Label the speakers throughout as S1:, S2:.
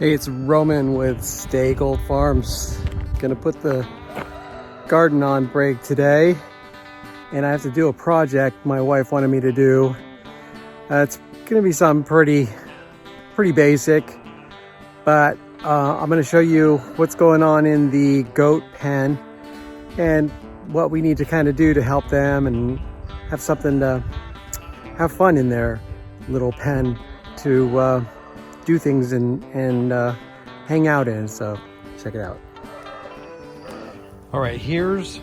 S1: Hey, it's Roman with Stay Gold Farms. Gonna put the garden on break today, and I have to do a project my wife wanted me to do. It's gonna be something pretty basic, but I'm gonna show you what's going on in the goat pen and what we need to kind of do to help them and have something to have fun in their little pen to do things and hang out in. So check it out. All right, here's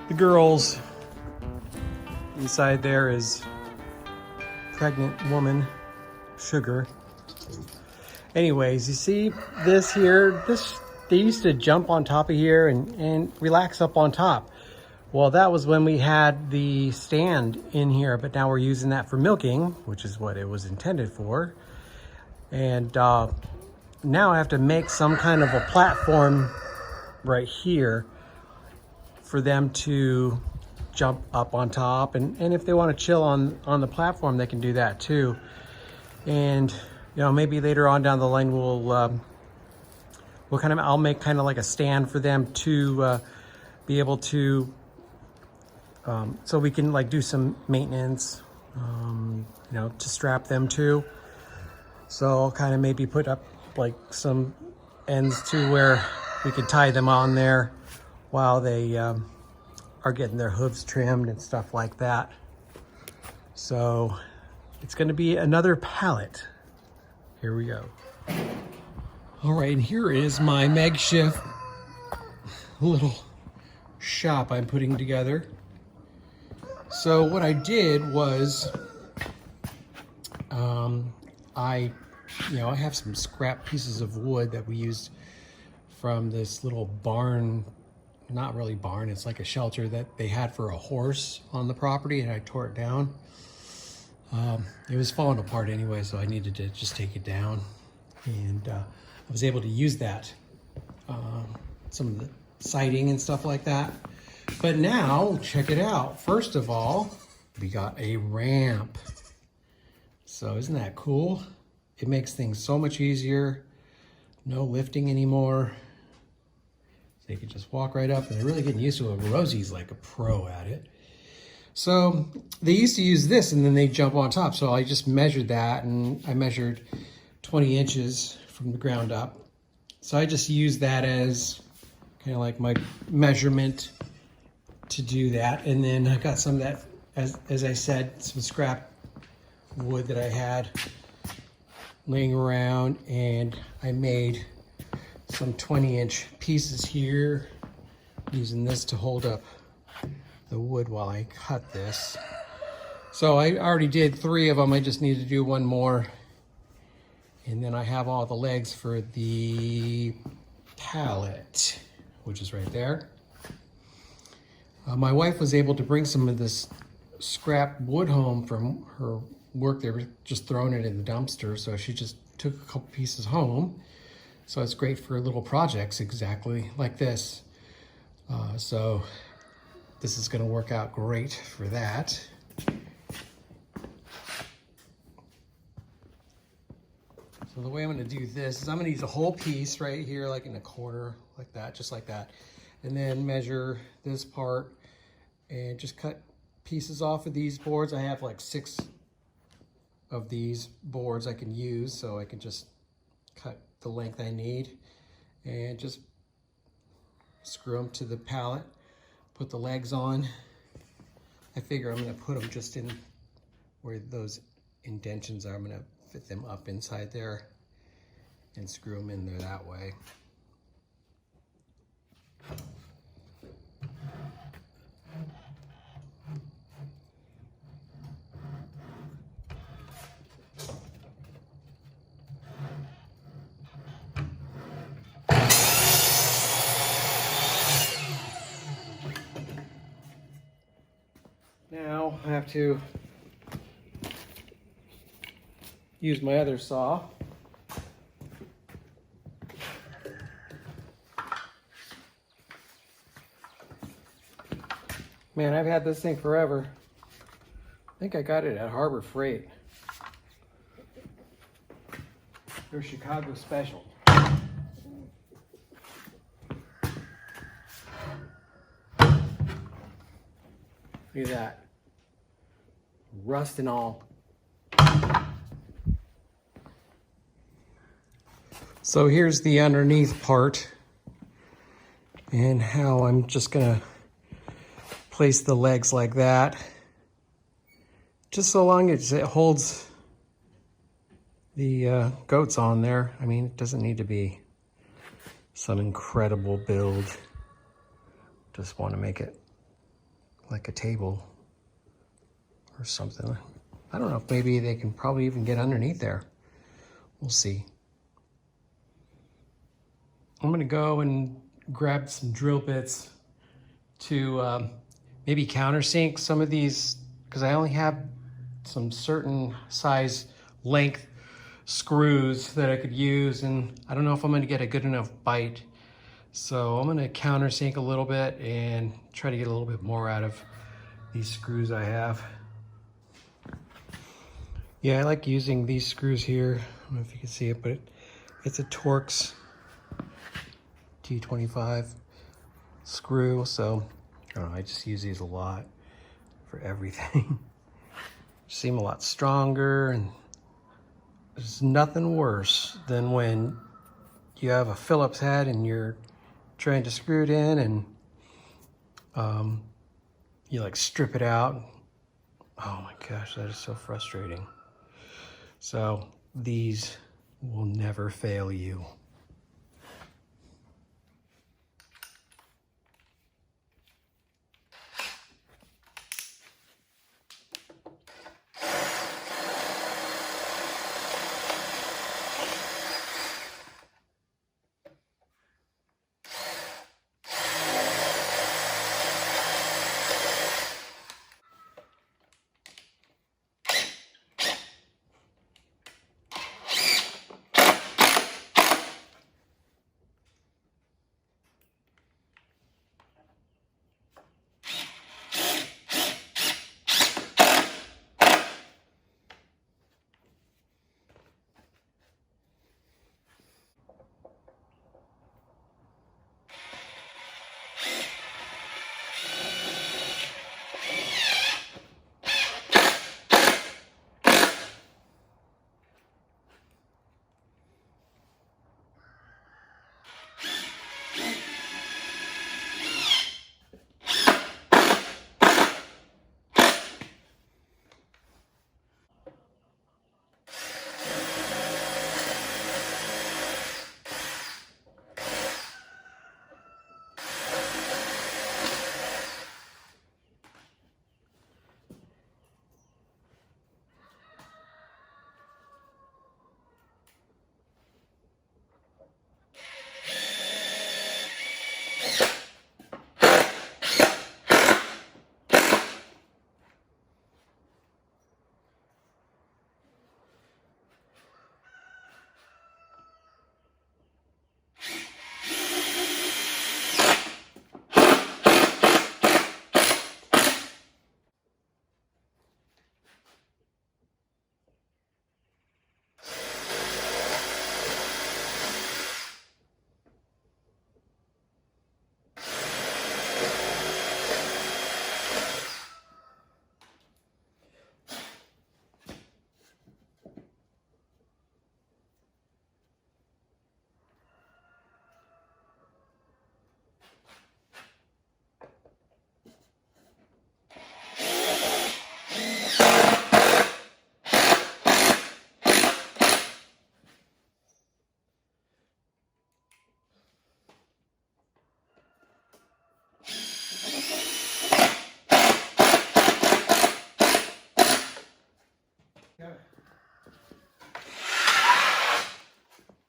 S1: the girls. Inside there is pregnant woman Sugar. Anyways, you see this here, they used to jump on top of here and relax up on top. Well, that was when we had the stand in here, but now we're using that for milking, which is what it was intended for. And now I have to make some kind of a platform right here for them to jump up on top. And if they want to chill on the platform, they can do that too. And you know, maybe later on down the line, I'll make kind of like a stand for them to be able to, so we can like do some maintenance, you know, to strap them to. So I'll kind of maybe put up like some ends to where we can tie them on there while they are getting their hooves trimmed and stuff like that. So it's going to be another pallet. Here we go. All right, and here is my makeshift little shop I'm putting together. So what I did was, I have some scrap pieces of wood that we used from this little barn, not really barn, it's like a shelter that they had for a horse on the property, and I tore it down. It was falling apart anyway, so I needed to just take it down. And I was able to use that, some of the siding and stuff like that. But now, check it out. First of all, we got a ramp. So isn't that cool? It makes things so much easier. No lifting anymore. So you can just walk right up, and they're really getting used to it. Rosie's like a pro at it. So they used to use this and then they jump on top. So I just measured that, and I measured 20 inches from the ground up. So I just used that as kind of like my measurement to do that. And then I got some of that, as I said, some scrap wood that I had laying around, and I made some 20-inch pieces here, using this to hold up the wood while I cut this. So I already did 3 of them. I just need to do 1 more. And then I have all the legs for the pallet, which is right there. My wife was able to bring some of this scrap wood home from her work. They were just throwing it in the dumpster, so she just took a couple pieces home. So it's great for little projects exactly like this. So this is going to work out great for that. So the way I'm going to do this is I'm going to use a whole piece right here, like in a corner, like that, just like that. And then measure this part and just cut pieces off of these boards. I have like 6 of these boards I can use, so I can just cut the length I need and just screw them to the pallet, put the legs on. I figure I'm going to put them just in where those indentions are. I'm going to fit them up inside there and screw them in there that way. Now I have to use my other saw. Man, I've had this thing forever. I think I got it at Harbor Freight. They're Chicago special. Look at that. Rust and all. So here's the underneath part and how I'm just gonna place the legs like that. Just so long as it holds the goats on there. I mean, it doesn't need to be some incredible build. Just want to make it like a table or something. I don't know if maybe they can probably even get underneath there. We'll see. I'm gonna go and grab some drill bits to maybe countersink some of these, because I only have some certain size length screws that I could use, and I don't know if I'm gonna get a good enough bite. So I'm gonna countersink a little bit and try to get a little bit more out of these screws I have. Yeah, I like using these screws here. I don't know if you can see it, but it's a Torx T25 screw, so I don't know, I just use these a lot for everything. Seem a lot stronger, and there's nothing worse than when you have a Phillips head and you're trying to screw it in and you like strip it out. Oh my gosh, that is so frustrating. So these will never fail you.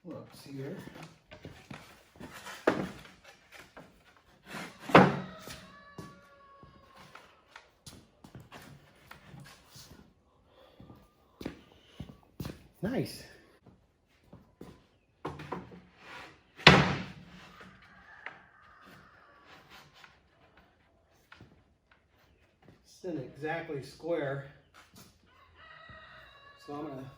S1: Look, see here. Nice. It's not exactly square, so I'm gonna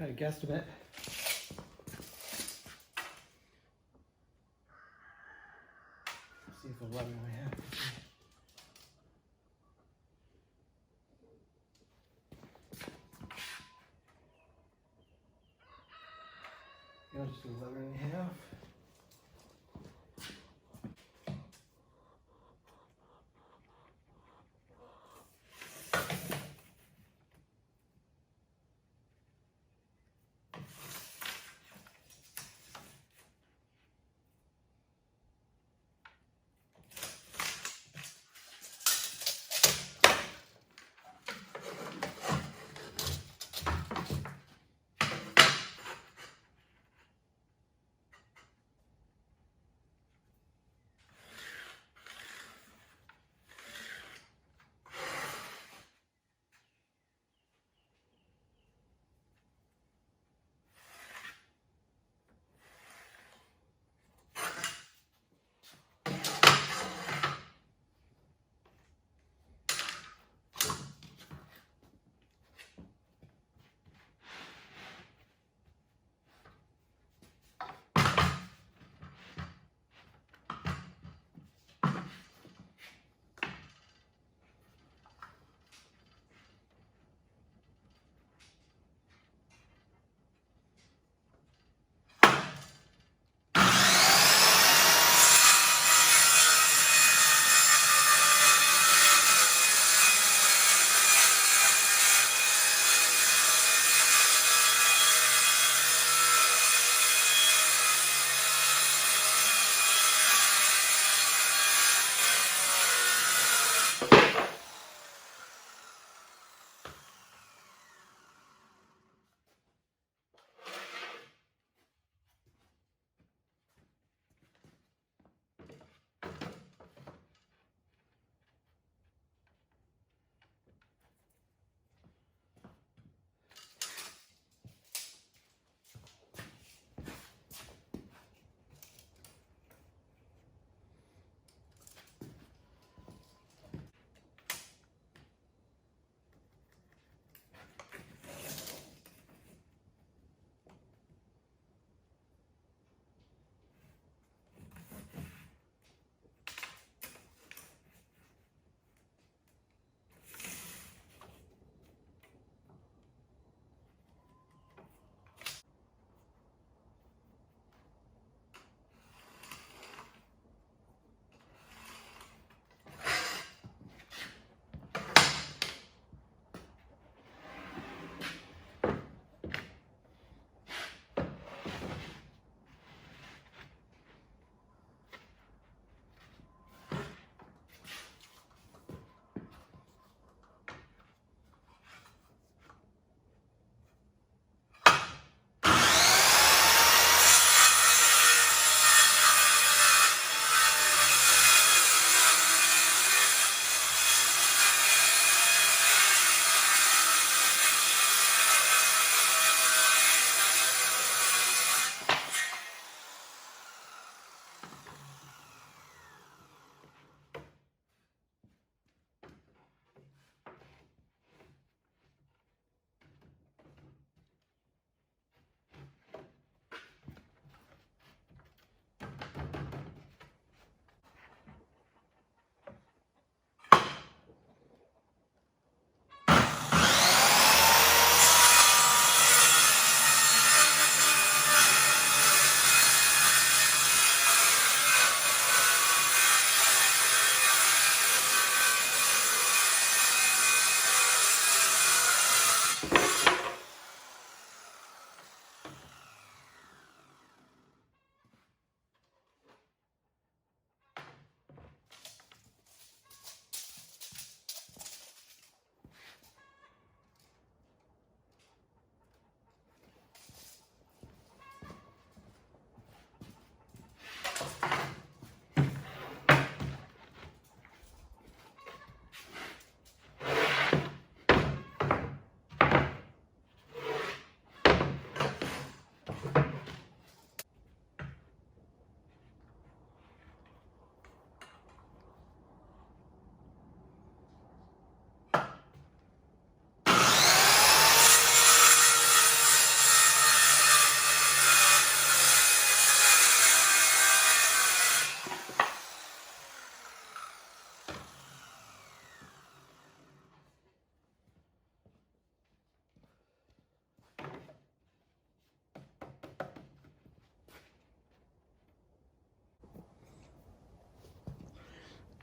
S1: kind of guesstimate. See if 11 and a half. I'll just do 11 and a half.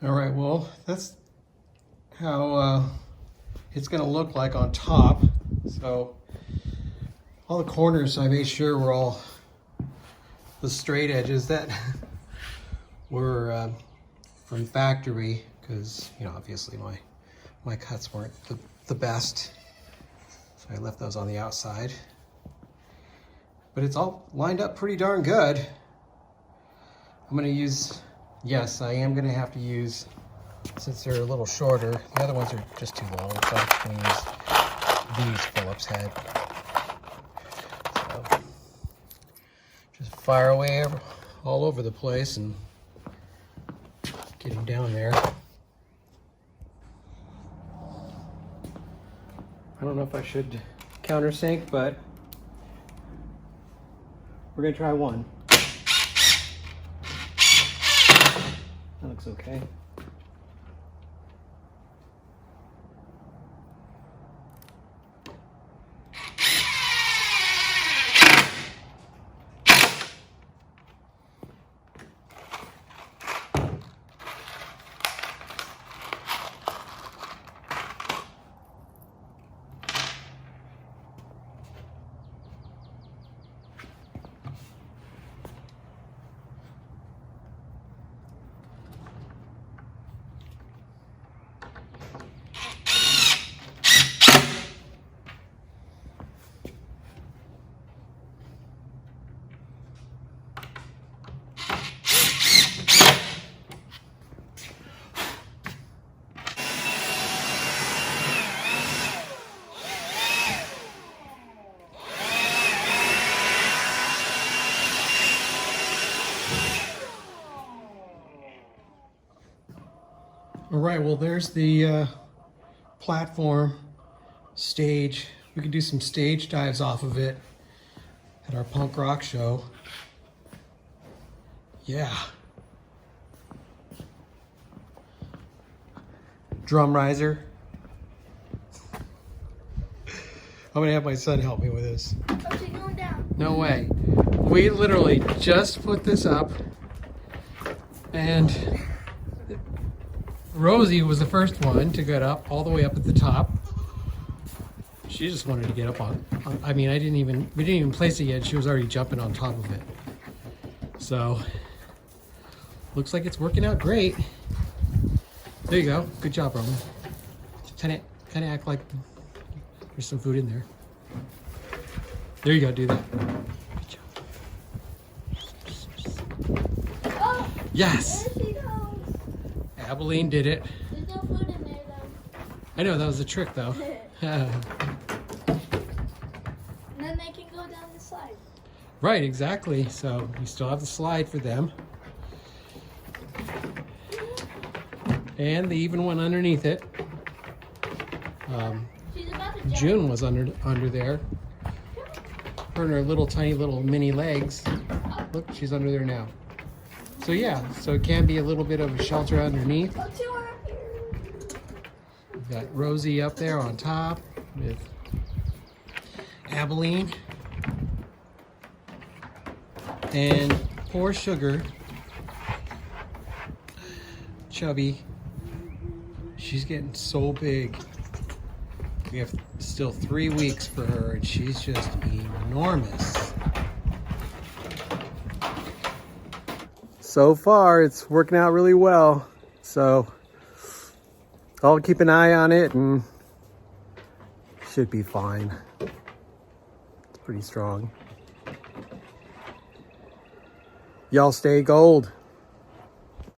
S1: All right, well, that's how it's gonna look like on top. So all the corners, I made sure were all the straight edges that were from factory, because, you know, obviously my cuts weren't the best. So I left those on the outside. But it's all lined up pretty darn good. I'm gonna use, yes, I am gonna have to use, since they're a little shorter, the other ones are just too long, so I'm just gonna use these Phillips head. So, just fire away all over the place and get him down there. I don't know if I should countersink, but we're gonna try one. That looks okay. All right, well, there's the platform stage. We could do some stage dives off of it at our punk rock show. Yeah. Drum riser. I'm gonna have my son help me with this.
S2: Oh, she's going down.
S1: No way. We literally just put this up, and Rosie was the first one to get up all the way up at the top. She just wanted to get up on I mean, we didn't even place it yet. She was already jumping on top of it. So, looks like it's working out great. There you go. Good job, Roman. Kind of act like there's some food in there. There you go. Do that. Good job.
S2: Oh,
S1: Yes.
S2: there she goes.
S1: Abilene did it.
S2: There's no food in there, though.
S1: I know, that was a trick, though.
S2: And then they can go down the slide.
S1: Right, exactly. So we still have the slide for them. And they even went underneath it.
S2: She's about to jump.
S1: June was under there. Her and her little tiny little mini legs. Look, she's under there now. So yeah, so it can be a little bit of a shelter underneath.
S2: Oh, two are up here.
S1: We've got Rosie up there on top with Abilene. And poor Sugar, Chubby, she's getting so big. We have still 3 weeks for her, and she's just enormous. So far, it's working out really well. So I'll keep an eye on it, and should be fine. It's pretty strong. Y'all stay gold.